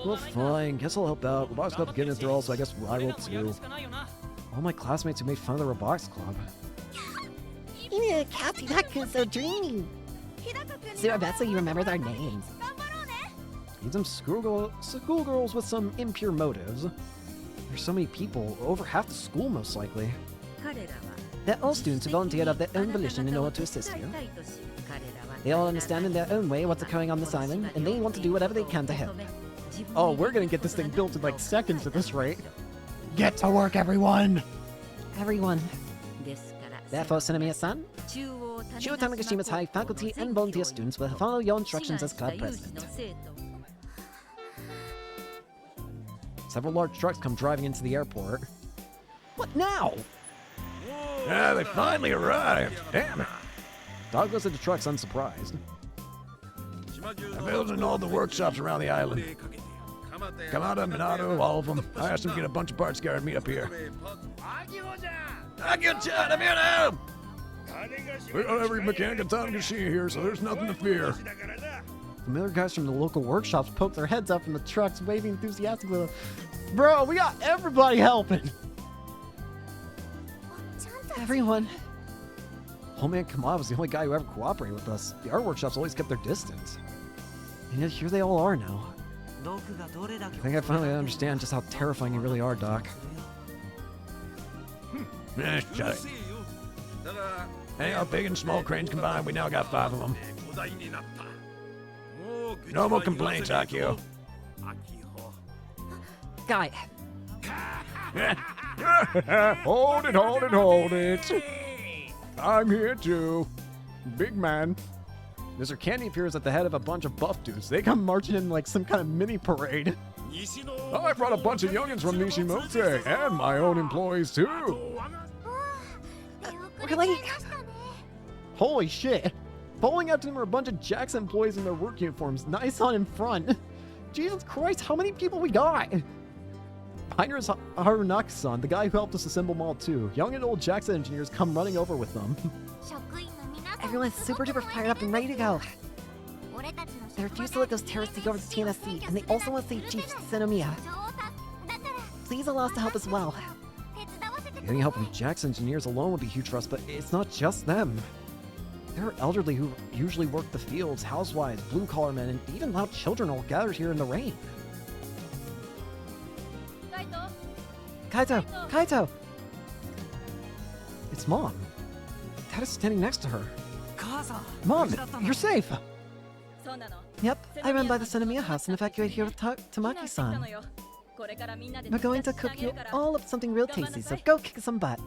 Well, fine. Guess I'll help out. Robotics Club getting it all, so I guess I will too. All my classmates who made fun of the Robotics Club. Katsunaku, so dreamy. Do our best so you remember their names. Need some schoolgirls with some impure motives. There's so many people, over half the school most likely. They're all students who volunteered of their own volition in order to assist you. They all understand in their own way what's occurring on this island, and they want to do whatever they can to help. Oh, we're gonna get this thing built in like seconds at this rate. Get to work, everyone! Everyone. Therefore, Cinemia-san, Shuo Tanagashima's high faculty and volunteer students will follow your instructions as club president. Several large trucks come driving into the airport. What now? Ah, they finally arrived. Damn it. Dog looks at the trucks unsurprised. I built in all the workshops around the island. Kamada, Minato, all of them. I asked them to get a bunch of parts together and meet up here. Akio-chan, I'm here now! We got every mechanic in Tanagashi here, so there's nothing to fear. Familiar guys from the local workshops poke their heads up from the trucks, waving enthusiastically. Bro, we got everybody helping! Everyone. Oh man, Kamada was the only guy who ever cooperated with us. The art workshops always kept their distance. And yet here they all are now. I think I finally understand just how terrifying you really are, Doc. Shut it. Anyhow, big and small cranes combined, we now got 5 of them. No more complaints, Akio. Guy. Hold it, hold it, hold it. I'm here too. Big man. Mr. Candy appears at the head of a bunch of buff dudes. They come marching in like some kind of mini parade. I brought a bunch of youngins from Nishimote and my own employees too. Really? Holy shit. Following after them are a bunch of Jackson employees in their work uniforms. Nice on in front. Jesus Christ, how many people we got? Behind her is Harunaki-san, the guy who helped us assemble Mall 2. Young and old Jackson engineers come running over with them. Everyone's super duper fired up and ready to go. They refuse to let those terrorists take over the TNSC, and they also want to save Chief Senomiya. Please allow us to help as well. Getting help from Jackson engineers alone would be huge for us, but it's not just them. There are elderly who usually work the fields, housewives, blue-collar men, and even loud children all gathered here in the rain. Kaito! Kaito! It's Mom. Dad is standing next to her. Mom, you're safe! Yep, I ran by the Senomiya house and evacuated here with Tamaki-san. We're going to cook you all up something real tasty, so go kick some butt.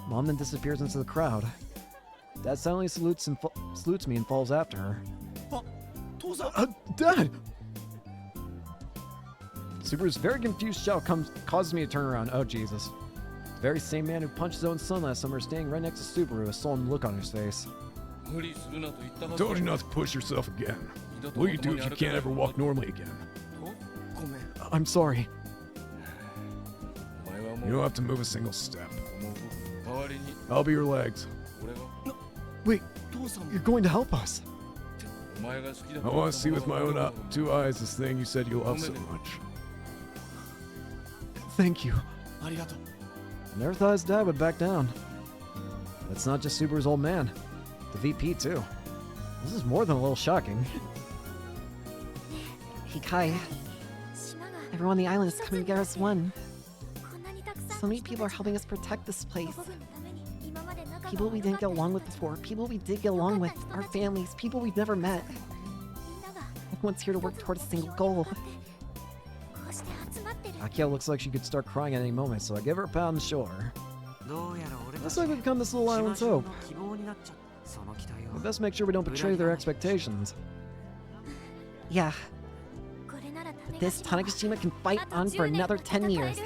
Mom then disappears into the crowd. Dad silently salutes me and falls after her. Dad! Subaru's very confused shout causes me to turn around. Oh, Jesus. The very same man who punched his own son last summer is standing right next to Subaru, a sullen look on his face. I told you not to push yourself again. What do you do if you can't ever walk normally again? I'm sorry. You don't have to move a single step. I'll be your legs. Wait, You're going to help us. I want to see with my own 2 eyes this thing you said you love so much. Thank you. I never thought his dad would back down. That's not just Subaru's old man. The VP, too. This is more than a little shocking. Hey Kai, everyone on the island is coming together as one. So many people are helping us protect this place. People we didn't get along with before, people we did get along with, our families, people we've never met. Everyone's here to work toward a single goal. Akio looks like she could start crying at any moment, so I give her a pound on the shoulder. Looks like we've become this little island's hope. We best make sure we don't betray their expectations. Yeah. This Tanegashima can fight on for another 10 years.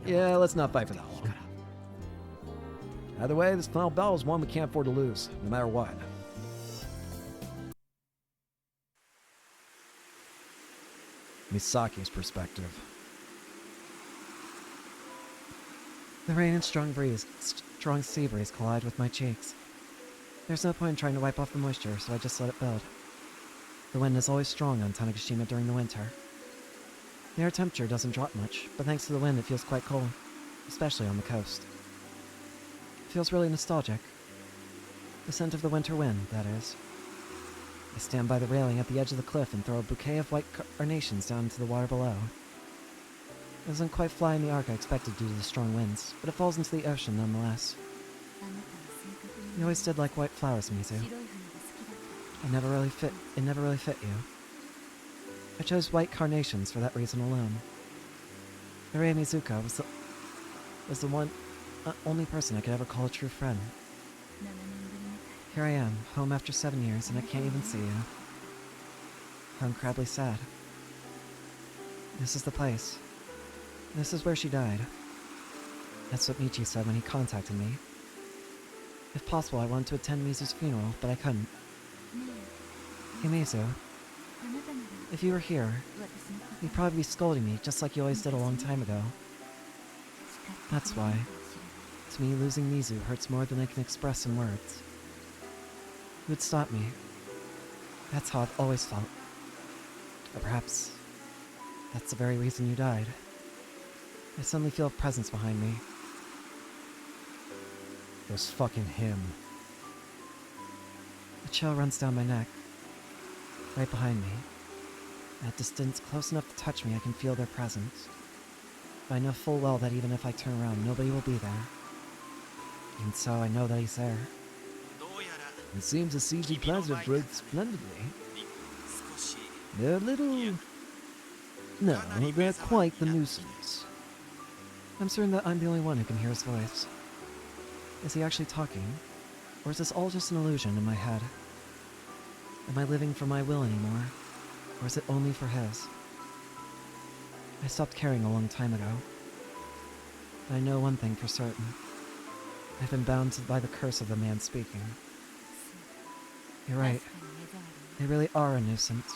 Yeah, let's not fight for that long. Either way, this final battle is one we can't afford to lose, no matter what. Misaki's perspective. The rain and strong sea breeze collide with my cheeks. There's no point in trying to wipe off the moisture, so I just let it build. The wind is always strong on Tanegashima during the winter. The air temperature doesn't drop much, but thanks to the wind it feels quite cold, especially on the coast. It feels really nostalgic. The scent of the winter wind, that is. I stand by the railing at the edge of the cliff and throw a bouquet of white carnations down into the water below. It doesn't quite fly in the arc I expected due to the strong winds, but it falls into the ocean nonetheless. You always did like white flowers, Mizu. It never really fit you. I chose white carnations for that reason alone. Mireia Mizuka was the only person I could ever call a true friend. Here I am, home after 7 years, and I can't even see you. How incredibly sad. This is the place. This is where she died. That's what Michi said when he contacted me. If possible, I wanted to attend Mizu's funeral, but I couldn't. Hey Mizu, if you were here, you'd probably be scolding me just like you always did a long time ago. That's why. To me, losing Mizu hurts more than I can express in words. You would stop me. That's how I've always felt. Or perhaps that's the very reason you died. I suddenly feel a presence behind me. It was fucking him. A chill runs down my neck. Right behind me. At a distance close enough to touch me, I can feel their presence. But I know full well that even if I turn around, nobody will be there. And so I know that he's there. It seems the CG plans have worked splendidly. They're a little... No, they're quite the nuisance. I'm certain that I'm the only one who can hear his voice. Is he actually talking? Or is this all just an illusion in my head? Am I living for my will anymore? Or is it only for his? I stopped caring a long time ago. But I know one thing for certain. I've been bound by the curse of the man speaking. You're right. They really are a nuisance.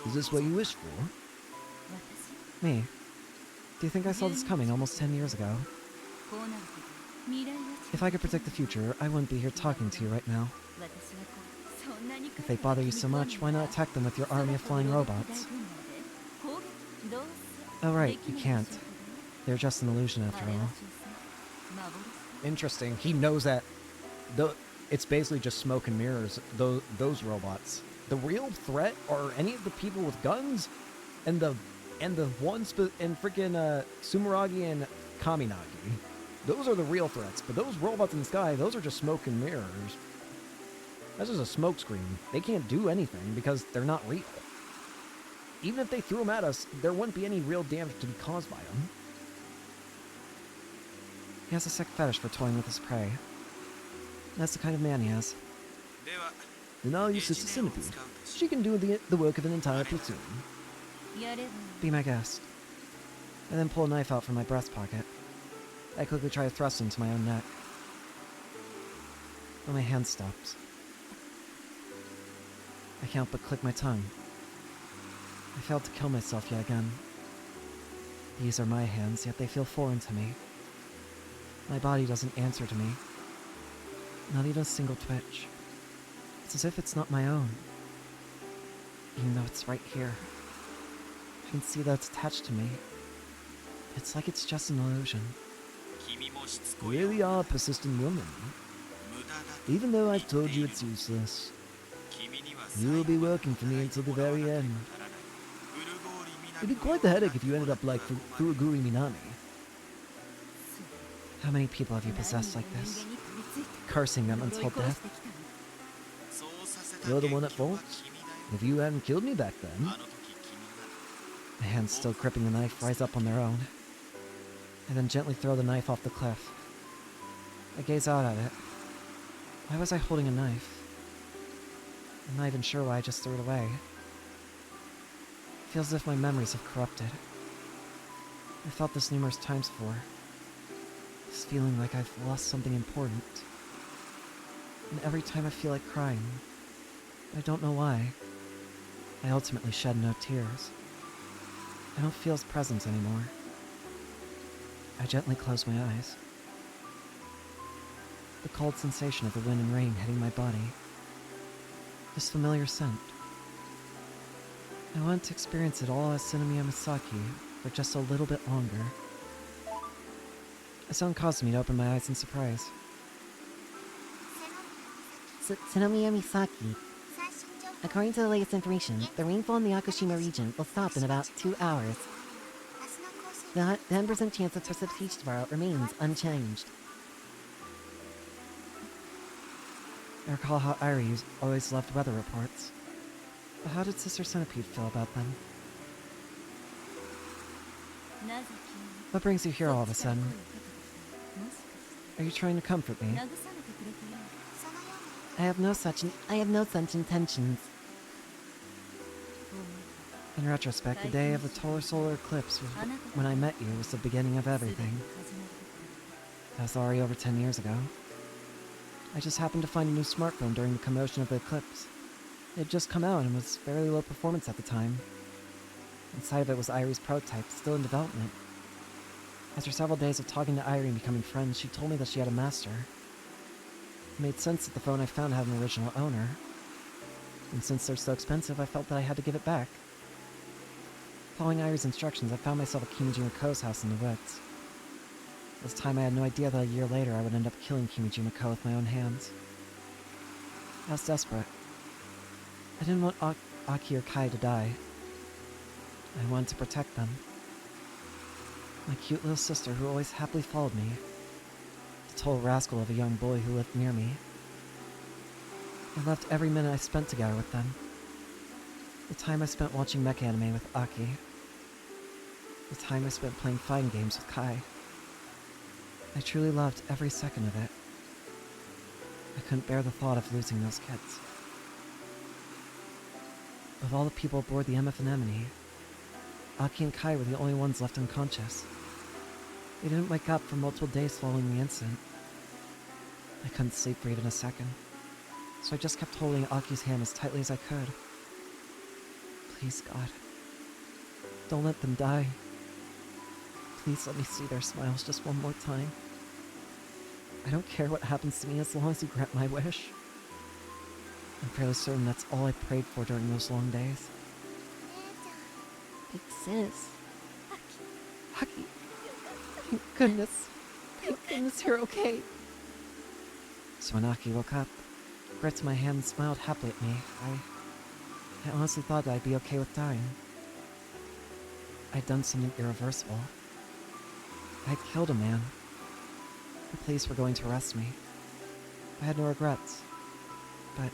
Is this what you wished for? Me? Do you think I saw this coming almost 10 years ago? If I could predict the future, I wouldn't be here talking to you right now. If they bother you so much, why not attack them with your army of flying robots? Oh right, you can't. They're just an illusion after all. Interesting. He knows that it's basically just smoke and mirrors, those robots. The real threat are any of the people with guns and the ones in freaking Sumeragi and Kaminagi. Those are the real threats, but those robots in the sky, those are just smoke and mirrors. That's just a smoke screen. They can't do anything because they're not real. Even if they threw them at us, there wouldn't be any real damage to be caused by them. He has a sick fetish for toying with his prey. That's the kind of man he is. And I'll use Sister Centipede. She can do the work of an entire platoon. Be my guest. I then pull a knife out from my breast pocket. I quickly try to thrust into my own neck. But my hand stops. I can't but click my tongue. I failed to kill myself yet again. These are my hands, yet they feel foreign to me. My body doesn't answer to me. Not even a single twitch. It's as if it's not my own. Even though it's right here. I can see that it's attached to me. It's like it's just an illusion. You really are a persistent woman. Even though I've told you it's useless, you will be working for me until the very end. It'd be quite the headache if you ended up like Furuguri Minami. How many people have you possessed like this? Cursing them until death? You're the one at fault. If you hadn't killed me back then... My hands still gripping the knife rise up on their own. I then gently throw the knife off the cliff. I gaze out at it. Why was I holding a knife? I'm not even sure why I just threw it away. It feels as if my memories have corrupted. I felt this numerous times before. This feeling like I've lost something important. And every time I feel like crying, I don't know why, I ultimately shed no tears. I don't feel his presence anymore. I gently close my eyes. The cold sensation of the wind and rain hitting my body. This familiar scent. I want to experience it all as Tsunomiya Misaki for just a little bit longer. A sound caused me to open my eyes in surprise. Tsunomiya Misaki. According to the latest information, the rainfall in the Yakushima region will stop in about 2 hours. The 10% chance of precipitation tomorrow remains unchanged. I recall how Irie always loved weather reports. But how did Sister Centipede feel about them? What brings you here all of a sudden? Are you trying to comfort me? I have no such intentions. In retrospect, the day of the total solar eclipse was when I met you was the beginning of everything. That was already over 10 years ago. I just happened to find a new smartphone during the commotion of the eclipse. It had just come out and was fairly low performance at the time. Inside of it was Irie's prototype, still in development. After several days of talking to Irie and becoming friends, she told me that she had a master. It made sense that the phone I found had an original owner. And since they're so expensive, I felt that I had to give it back. Following Irie's instructions, I found myself at Kimijima Ko's house in the woods. This time I had no idea that a year later I would end up killing Kimijima Ko with my own hands. I was desperate. I didn't want Aki or Kai to die. I wanted to protect them. My cute little sister who always happily followed me. The total rascal of a young boy who lived near me. I loved every minute I spent together with them. The time I spent watching mecha anime with Aki. The time I spent playing fighting games with Kai. I truly loved every second of it. I couldn't bear the thought of losing those kids. Of all the people aboard the MF Anemone, Aki and Kai were the only ones left unconscious. They didn't wake up for multiple days following the incident. I couldn't sleep for even a second, so I just kept holding Aki's hand as tightly as I could. Please, God, don't let them die. Please let me see their smiles just one more time. I don't care what happens to me as long as you grant my wish. I'm fairly certain that's all I prayed for during those long days. Big sis. Aki! Thank goodness. Thank goodness you're okay. So when Aki woke up, gripped my hand and smiled happily at me, I honestly thought that I'd be okay with dying. I'd done something irreversible. I'd killed a man. The police were going to arrest me. I had no regrets. But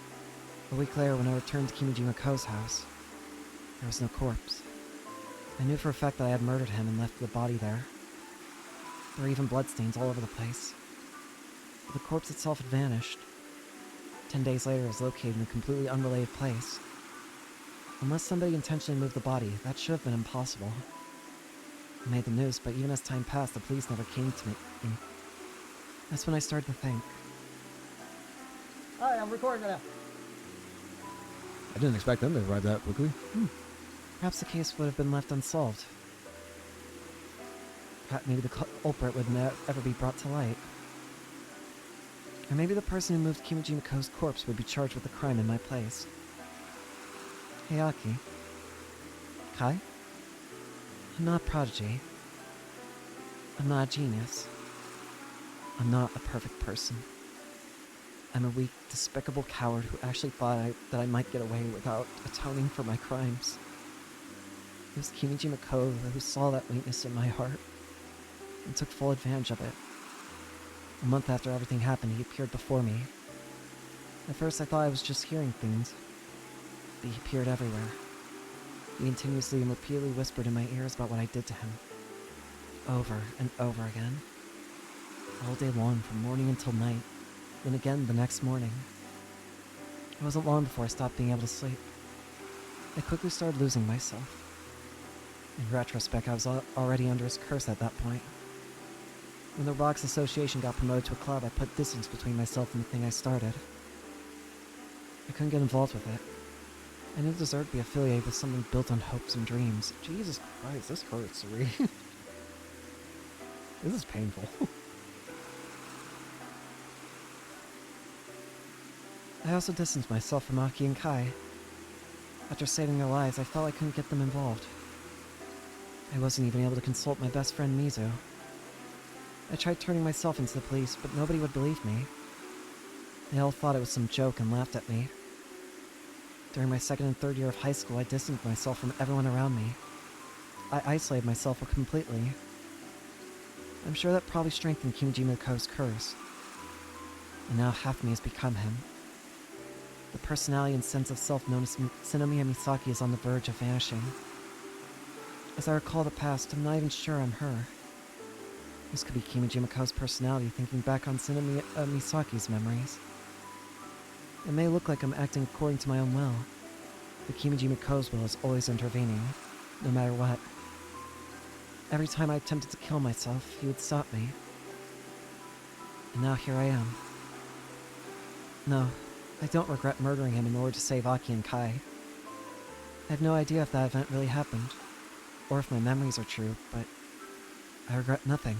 a week later, when I returned to Kimijima Ko's house, there was no corpse. I knew for a fact that I had murdered him and left the body there. There were even bloodstains all over the place. But the corpse itself had vanished. 10 days later, it was located in a completely unrelated place. Unless somebody intentionally moved the body, that should have been impossible. I made the news, but even as time passed, the police never came to me. That's when I started to think. Alright, I'm recording it now. I didn't expect them to arrive that quickly. Perhaps the case would have been left unsolved. Perhaps maybe the culprit would never be brought to light. Or maybe the person who moved Kimijima-ko's corpse would be charged with the crime in my place. Hey, Aki. Kai? I'm not a prodigy. I'm not a genius. I'm not a perfect person. I'm a weak, despicable coward who actually thought that I might get away without atoning for my crimes. It was Kimijima-ko who saw that weakness in my heart and took full advantage of it. A month after everything happened, he appeared before me. At first I thought I was just hearing things, but he appeared everywhere. He continuously and repeatedly whispered in my ears about what I did to him. Over and over again. All day long, from morning until night. Then again the next morning. It wasn't long before I stopped being able to sleep. I quickly started losing myself. In retrospect, I was already under his curse at that point. When the Robotics Association got promoted to a club, I put distance between myself and the thing I started. I couldn't get involved with it. I didn't deserve to be affiliated with something built on hopes and dreams. Jesus Christ, this hurts, Ree. This is painful. I also distanced myself from Aki and Kai. After saving their lives, I felt I couldn't get them involved. I wasn't even able to consult my best friend Mizu. I tried turning myself into the police, but nobody would believe me. They all thought it was some joke and laughed at me. During my second and third year of high school, I distanced myself from everyone around me. I isolated myself completely. I'm sure that probably strengthened Kimijima-ko's curse. And now half me has become him. The personality and sense of self known as Shinomiya Misaki is on the verge of vanishing. As I recall the past, I'm not even sure I'm her. This could be Kimijima-ko's personality thinking back on Shinomiya Misaki's memories. It may look like I'm acting according to my own will, but Kimijima-ko's will is always intervening, no matter what. Every time I attempted to kill myself, he would stop me. And now here I am. No, I don't regret murdering him in order to save Aki and Kai. I have no idea if that event really happened, or if my memories are true, but I regret nothing.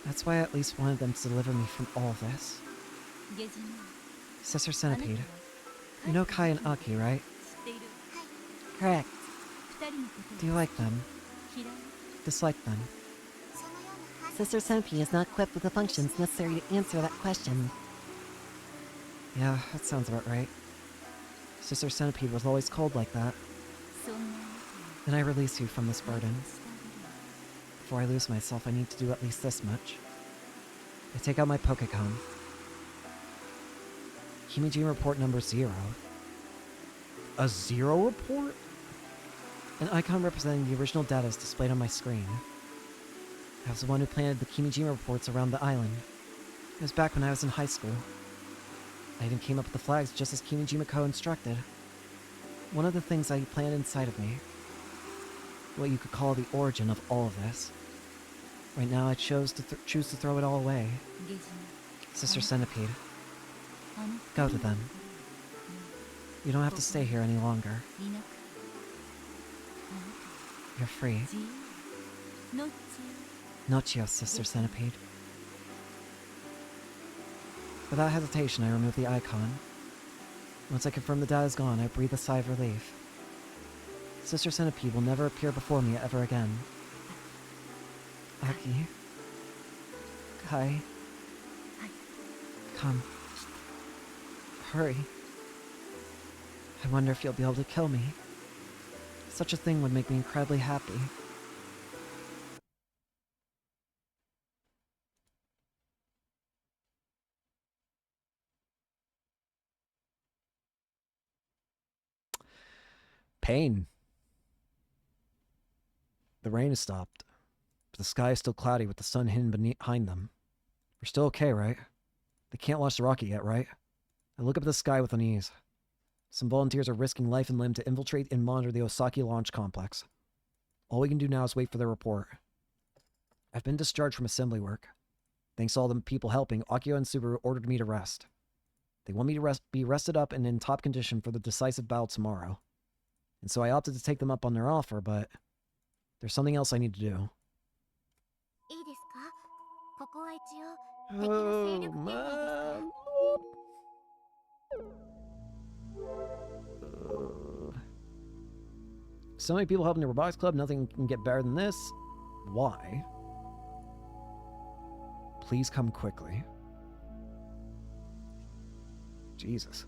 That's why I at least wanted them to deliver me from all of this. Sister Centipede, you know Kai and Aki, right? Correct. Do you like them? Dislike them? Sister Centipede is not equipped with the functions necessary to answer that question. Yeah, that sounds about right. Sister Centipede was always cold like that. Then I release you from this burden. Before I lose myself, I need to do at least this much. I take out my Pokecon. Kimijima report number 0. A 0 report? An icon representing the original data is displayed on my screen. I was the one who planted the Kimijima reports around the island. It was back when I was in high school. I even came up with the flags just as Kimijima-ko instructed. One of the things I planned inside of me. What you could call the origin of all of this. Right now I choose to throw it all away. Sister Centipede. Go to them. You don't have to stay here any longer. You're free. Nochio, Sister Centipede. Without hesitation, I remove the icon. Once I confirm the data is gone, I breathe a sigh of relief. Sister Centipede will never appear before me ever again. Aki. Kai. Come. Hurry. I wonder if you'll be able to kill me. Such a thing would make me incredibly happy. Pain. The rain has stopped, but the sky is still cloudy with the sun hidden behind them. We're still okay, right? They can't launch the rocket yet, right? I look up at the sky with unease. Some volunteers are risking life and limb to infiltrate and monitor the Osaki launch complex. All we can do now is wait for their report. I've been discharged from assembly work. Thanks to all the people helping, Akio and Subaru ordered me to rest. They want me to be rested up and in top condition for the decisive battle tomorrow. And so I opted to take them up on their offer, but there's something else I need to do. Oh, man. So many people helping the Robotics Club, nothing can get better than this. Why? Please come quickly. Jesus.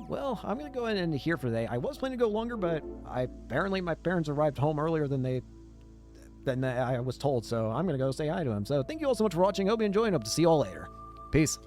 Well, I'm going to go ahead and end here for today. I was planning to go longer, but apparently my parents arrived home earlier than I was told, so I'm going to go say hi to them. So thank you all so much for watching. Hope you enjoyed, and hope to see you all later. Peace.